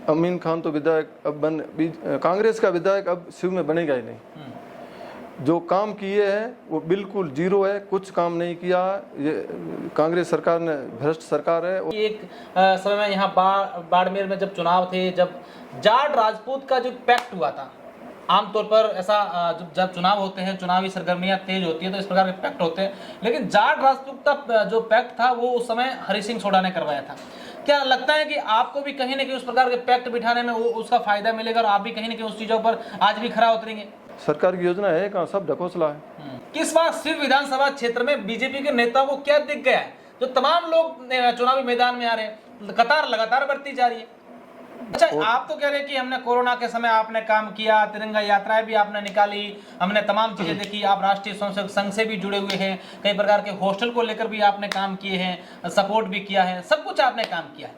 अमीन खान तो विधायक अब कांग्रेस का विधायक अब शिव में बनेगा ही नहीं। जो काम किए हैं वो बिल्कुल जीरो है, कुछ काम नहीं किया। ये कांग्रेस सरकार ने भ्रष्ट सरकार है। एक समय में यहाँ बाड़मेर में जब चुनाव थे, जब जाट राजपूत का जो पैक्ट हुआ था, आमतौर पर ऐसा जब चुनाव होते हैं, चुनावी सरगर्मियां तेज होती है तो इस प्रकार के पैक्ट होते हैं, लेकिन जाट राजपूत का जो पैक्ट था वो उस समय हरि सिंह सोढ़ा ने करवाया था। क्या लगता है कि आपको भी कहीं ना कहीं उस प्रकार के पैक्ट बिठाने में वो उसका फायदा मिलेगा और आप भी कहीं ना कहीं उस चीजों पर आज भी खरा उतरेंगे? सरकार की योजना है कहाँ, सब ढकोसला है। किस बार सिर्फ विधानसभा क्षेत्र में बीजेपी के नेताओं को क्या दिख गया है जो तमाम लोग चुनावी मैदान में आ रहे हैं, कतार लगातार बढ़ती जा रही है? अच्छा, आप तो कह रहे हैं कि हमने कोरोना के समय आपने काम किया, तिरंगा यात्राएं भी आपने निकाली, हमने तमाम चीजें देखी, आप राष्ट्रीय स्वयंसेवक संघ से भी जुड़े हुए हैं, कई प्रकार के हॉस्टल को लेकर भी आपने काम किए हैं, सपोर्ट भी किया है, सब कुछ आपने काम किया है।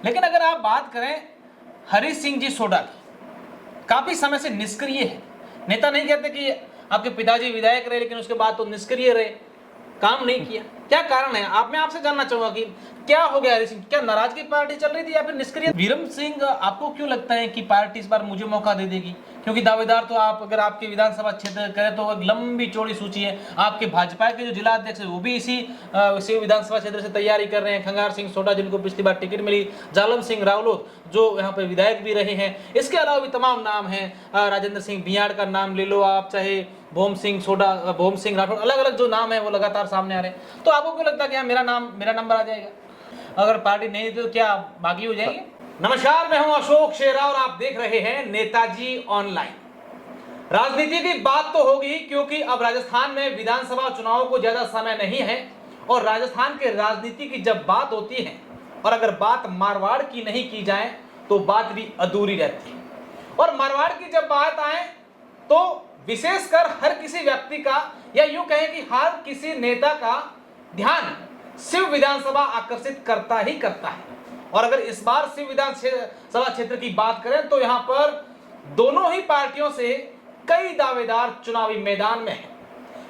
लेकिन अगर आप बात करें हरि सिंह जी सोढ़ा की, काफी समय से निष्क्रिय है। नेता नहीं कहते कि आपके पिताजी विधायक रहे लेकिन उसके बाद तो निष्क्रिय रहे, काम नहीं किया, क्या कारण है? मैं आपसे जानना चाहूंगा कि क्या हो गया हरि सिंह, क्या नाराजगी पार्टी चल रही थी या फिर निष्क्रिय? वीरम सिंह, आपको क्यों लगता है कि पार्टी इस बार मुझे मौका दे देगी? क्योंकि दावेदार तो आप अगर आपके विधानसभा क्षेत्र करें तो एक लंबी चौड़ी सूची है। आपके भाजपा के जो जिला अध्यक्ष है वो भी इसी विधानसभा क्षेत्र से तैयारी कर रहे हैं। खंगार सिंह सोढ़ा जिनको पिछली बार टिकट मिली, जालम सिंह रावलोत जो यहाँ पे विधायक भी रहे हैं, इसके अलावा भी तमाम नाम हैं। राजेंद्र सिंह बियाड़ का नाम ले लो आप, चाहे भोम सिंह सोढ़ा, भोम सिंह राठौड़, अलग अलग जो नाम है वो लगातार सामने आ रहे हैं। तो आपको क्यों लगता है कि मेरा नंबर आ जाएगा? अगर पार्टी नहीं तो क्या बागी हो जाएगी? नमस्कार, मैं हूं अशोक शेरा और आप देख रहे हैं नेताजी ऑनलाइन। राजनीति की बात तो होगी क्योंकि अब राजस्थान में विधानसभा चुनाव को ज्यादा समय नहीं है और राजस्थान के राजनीति की जब बात होती है और अगर बात मारवाड़ की नहीं की जाए तो बात भी अधूरी रहती है। और मारवाड़ की जब बात आए तो विशेषकर हर किसी व्यक्ति का या यूं कहें कि हर किसी नेता का ध्यान शिव विधानसभा आकर्षित करता ही करता है। और अगर इस बार शिव विधानसभा क्षेत्र की बात करें तो यहां पर दोनों ही पार्टियों से कई दावेदार चुनावी मैदान में हैं।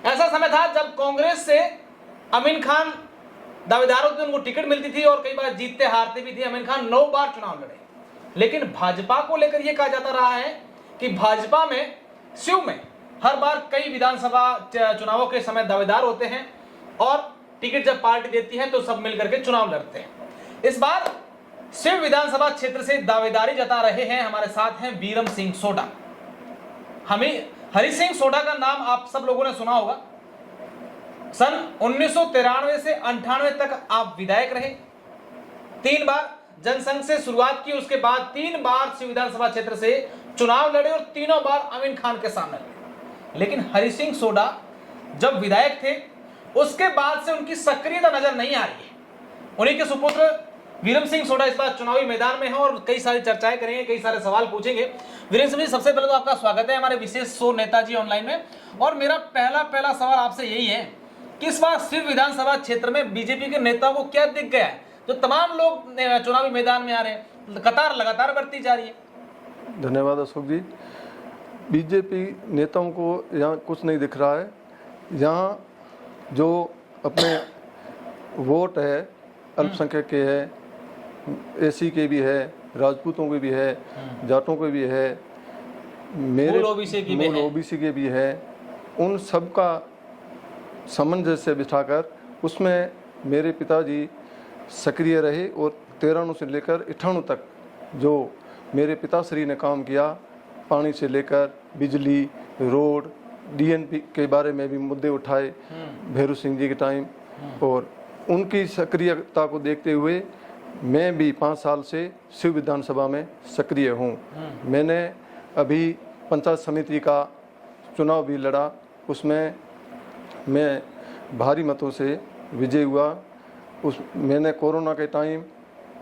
ऐसा समय था जब कांग्रेस से अमीन खान दावेदार होते, उनको टिकट मिलती थी और कई बार जीतते हारते भी थे। अमीन खान 9 बार चुनाव लड़े, लेकिन भाजपा को लेकर यह कहा जाता रहा है कि भाजपा में शिव में हर बार कई विधानसभा चुनावों के समय दावेदार होते हैं और टिकट जब पार्टी देती है तो सब मिलकर के चुनाव लड़ते हैं। इस बार शिव विधानसभा क्षेत्र से दावेदारी जता रहे हैं, हमारे साथ हैं वीरम सिंह सोढ़ा। हमें हरि सिंह सोढ़ा का नाम आप सब लोगों ने सुना होगा। सन 1993 से 98 तक आप विधायक रहे, 3 बार जनसंघ से शुरुआत की, उसके बाद 3 बार शिव विधानसभा क्षेत्र से चुनाव लड़े और तीनों बार अमीन खान के सामने लड़े। लेकिन हरि सिंह सोढ़ा जब विधायक थे उसके बाद से उनकी सक्रियता नजर नहीं आ रही है। उन्हीं के सुपुत्र वीरम सिंह सोढ़ा इस बार चुनावी मैदान में हैं और कई सारी चर्चाएं करेंगे, कई सारे सवाल पूछेंगे। वीरम सिंह जी, सबसे पहले तो आपका स्वागत है हमारे विशेष शो नेताजी ऑनलाइन में। और मेरा पहला सवाल आपसे यही है कि इस बार शिव विधानसभा क्षेत्र में बीजेपी के नेताओं को क्या दिख गया है जो तमाम लोग चुनावी मैदान में आ रहे हैं, कतार लगातार बढ़ती जा रही है? धन्यवाद अशोक जी। बीजेपी नेताओं को यहाँ कुछ नहीं दिख रहा है। यहाँ जो अपने वोट है अल्पसंख्यक के है, एसी के भी है, राजपूतों के भी है, जाटों के भी है, मेरे मूल ओबीसी के भी है, उन सब का सामंजस्य बिठाकर उसमें मेरे पिताजी सक्रिय रहे और 93 से लेकर 98 तक जो मेरे पिताश्री ने काम किया, पानी से लेकर बिजली, रोड, डीएनपी के बारे में भी मुद्दे उठाए भैरू सिंह जी के टाइम, और उनकी सक्रियता को देखते हुए मैं भी 5 साल से शिव विधानसभा में सक्रिय हूँ। मैंने अभी पंचायत समिति का चुनाव भी लड़ा, उसमें मैं भारी मतों से विजय हुआ। मैंने कोरोना के टाइम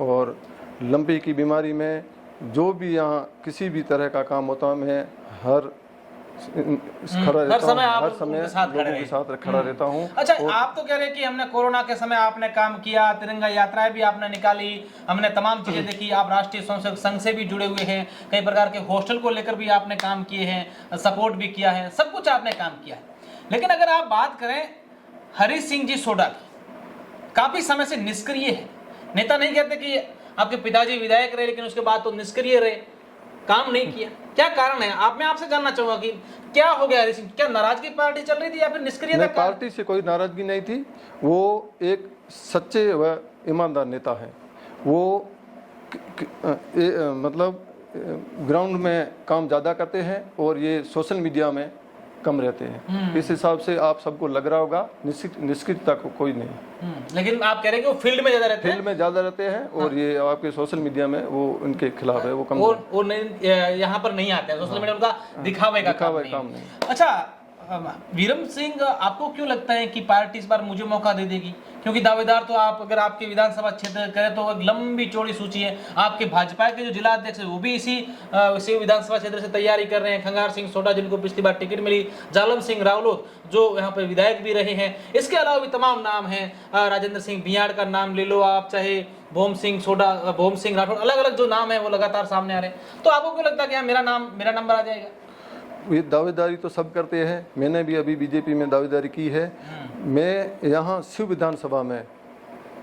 और लंपी की बीमारी में जो भी यहाँ किसी भी तरह का काम होता, मैं हर समय लोगों के साथ खड़ा रहता हूँ। अच्छा, आप तो कह रहे हैं कि हमने कोरोना के समय आपने काम किया, तिरंगा यात्राएं भी आपने निकाली, हमने तमाम चीजें देखी, आप राष्ट्रीय स्वयंसेवक संघ से भी जुड़े हुए हैं, कई प्रकार के हॉस्टल को लेकर भी आपने काम किए हैं, सपोर्ट भी किया है, सब कुछ आपने काम किया है। लेकिन अगर आप बात करें हरि सिंह जी सोढ़ा की, काफी समय से निष्क्रिय है। नेता नहीं कहते कि आपके पिताजी विधायक रहे लेकिन उसके बाद तो निष्क्रिय रहे, काम नहीं किया, क्या कारण है? मैं आपसे जानना चाहूंगा कि क्या हो गया हरि सिंह, क्या नाराजगी पार्टी चल रही थी या फिर निष्क्रियता? नहीं, पार्टी से कोई नाराजगी नहीं थी। वो एक सच्चे व ईमानदार नेता है। वो मतलब ग्राउंड में काम ज़्यादा करते हैं और ये सोशल मीडिया में कम रहते हैं। इस हिसाब से आप सबको लग रहा होगा निष्क्रियता को कोई नहीं। लेकिन आप कह रहे हैं कि वो फील्ड में ज़्यादा रहते हैं, फील्ड में ज़्यादा रहते हैं और ये आपके सोशल मीडिया में वो उनके खिलाफ है, वो कम और नहीं, यहाँ पर नहीं आते हैं सोशल मीडिया, उनका दिखावे का काम नहीं। अच्छा वीरम सिंह, आपको क्यों लगता है कि पार्टी इस बार मुझे मौका दे देगी? क्योंकि दावेदार तो आप अगर आपके विधानसभा क्षेत्र करें तो एक लंबी चौड़ी सूची है। आपके भाजपा के जो जिला अध्यक्ष है वो भी इसी विधानसभा क्षेत्र से तैयारी कर रहे हैं। खंगार सिंह सोडा जिनको पिछली बार टिकट मिली, जालम सिंह रावलोत जो यहाँ पे विधायक भी रहे हैं, इसके अलावा भी तमाम नाम हैं। राजेंद्र सिंह बियाड़ का नाम ले लो आप, चाहे भोम सिंह सोडा, भोम सिंह राठौर, अलग अलग जो नाम है वो लगातार सामने आ रहे हैं। तो आपको क्यों लगता है कि मेरा नंबर आ जाएगा? ये दावेदारी तो सब करते हैं, मैंने भी अभी बीजेपी में दावेदारी की है। मैं यहाँ शिव विधानसभा में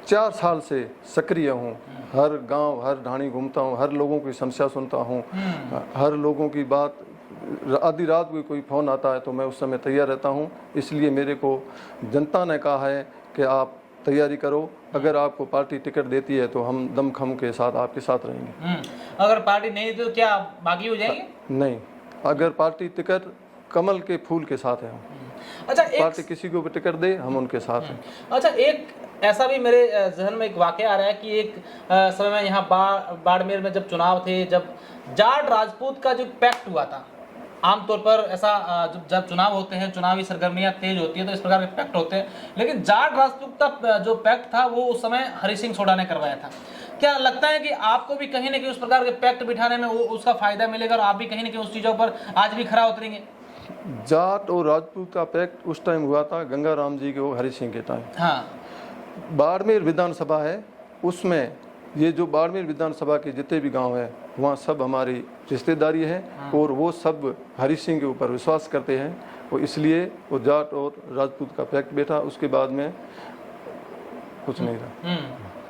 4 साल से सक्रिय हूँ। हर गांव, हर ढाणी घूमता हूँ, हर लोगों की समस्या सुनता हूँ, हर लोगों की बात। आधी रात भी कोई फ़ोन आता है तो मैं उस समय तैयार रहता हूँ। इसलिए मेरे को जनता ने कहा है कि आप तैयारी करो, अगर आपको पार्टी टिकट देती है तो हम दमखम के साथ आपके साथ रहेंगे। अगर पार्टी नहीं देती तो क्या बागी हो जाएंगे? नहीं, अगर पार्टी टिकट कमल के फूल के साथ है। अच्छा, पार्टी किसी को भी टिकट दे हम उनके साथ हैं। अच्छा, एक ऐसा भी मेरे जहन में एक वाकया आ रहा है कि एक समय में यहाँ बाड़मेर में जब चुनाव थे, जब जाट राजपूत का जो पैक्ट हुआ था, आमतौर पर ऐसा जब चुनाव होते हैं, चुनावी सरगर्मियां तेज होती है तो इस प्रकार के पैक्ट होते हैं, लेकिन जाट राजपूत का जो पैक्ट था वो उस समय हरि सिंह सोडा ने करवाया था। क्या लगता है कि आपको भी कहीं ना कहीं उस प्रकार के पैक्ट बिठाने में वो उसका फायदा मिलेगा और आप भी कहीं ना कहीं उस चीज़ों पर आज भी खरा उतरेंगे? जाट और राजपूत का पैक्ट उस टाइम हुआ था गंगाराम जी के, वो हरि सिंह के टाइम। हाँ, बाड़मेर विधानसभा है, उसमें ये जो बाड़मेर विधानसभा के जितने भी गांव हैं वहाँ सब हमारी रिश्तेदारी है। और वो सब हरि सिंह के ऊपर विश्वास करते हैं, और इसलिए वो जाट और राजपूत का पैक्ट बैठा। उसके बाद में कुछ नहीं रहा।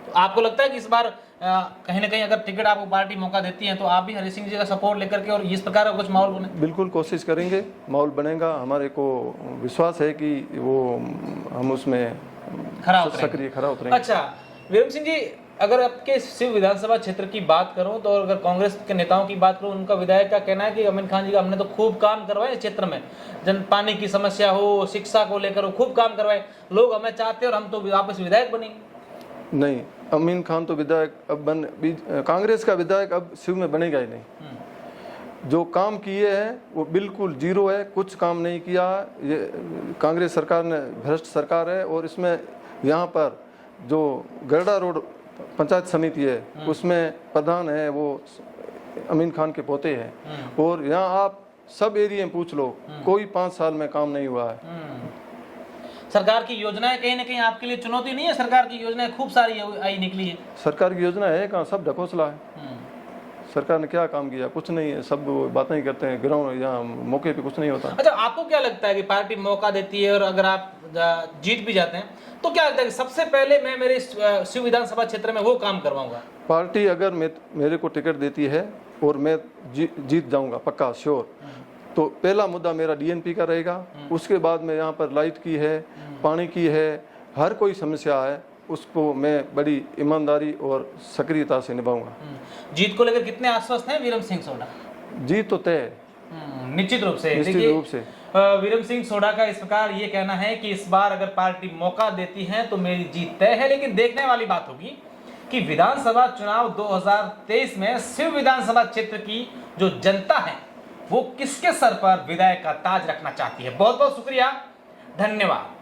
तो आपको लगता है कि इस बार कहीं ना कहीं अगर टिकट आपको पार्टी मौका देती है तो आप भी हरि सिंह जी का सपोर्ट लेकर के और इस प्रकार का कुछ माहौल बने? बिल्कुल कोशिश करेंगे, माहौल बनेगा। हमारे को विश्वास है कि वो हम उसमें सक्रिय खरा उतरेंगे। अच्छा वीरम सिंह जी, अगर आपके शिव विधानसभा क्षेत्र की बात करूं तो अगर कांग्रेस के नेताओं की बात करूं, उनका विधायक का कहना है कि अमीन खान जी का हमने तो खूब काम करवाए क्षेत्र में, जन पानी की समस्या हो, शिक्षा को लेकर हो, खूब काम करवाए, लोग हमें चाहते हैं और हम तो वापस विधायक बनेंगे। नहीं, अमीन खान तो विधायक अब कांग्रेस का विधायक अब शिव में बनेगा ही नहीं। जो काम किए हैं वो बिल्कुल जीरो है, कुछ काम नहीं किया। ये कांग्रेस सरकार ने भ्रष्ट सरकार है। और इसमें यहाँ पर जो गरडा रोड पंचायत समिति है उसमें प्रधान है वो अमीन खान के पोते हैं। और यहाँ आप सब एरिया में पूछ लो, कोई 5 साल में काम नहीं हुआ है। सरकार की योजनाएं कहीं ना कहीं आपके लिए चुनौती नहीं है? सरकार की योजनाएं खूब सारी आई निकली है। सरकार की योजना है कहाँ, सब ढकोसला है। सरकार ने क्या काम किया? कुछ नहीं है, सब बातें ही करते हैं, ग्राउंड यहाँ मौके पे कुछ नहीं होता। अच्छा, आपको क्या लगता है कि पार्टी मौका देती है और अगर आप जीत भी जाते हैं तो क्या लगता है कि सबसे पहले मैं मेरे शिव विधानसभा क्षेत्र में वो काम करवाऊंगा? पार्टी अगर मेरे को टिकट देती है और मैं जीत जाऊंगा पक्का श्योर, तो पहला मुद्दा मेरा डीएनपी का रहेगा। उसके बाद में यहाँ पर लाइट की है, पानी की है, हर कोई समस्या है, उसको मैं बड़ी ईमानदारी और सक्रियता से निभाऊंगा। जीत को लेकर कितने आश्वस्त हैं वीरम सिंह सोडा? जीत तो तय, निश्चित रूप से। वीरम सिंह सोडा का इस प्रकार ये कहना है कि इस बार अगर पार्टी मौका देती है तो मेरी जीत तय है। लेकिन देखने वाली बात होगी कि विधानसभा चुनाव 2023 में शिव विधानसभा क्षेत्र की जो जनता है वो किसके सर पर विधायक का ताज रखना चाहती है। बहुत बहुत शुक्रिया, धन्यवाद।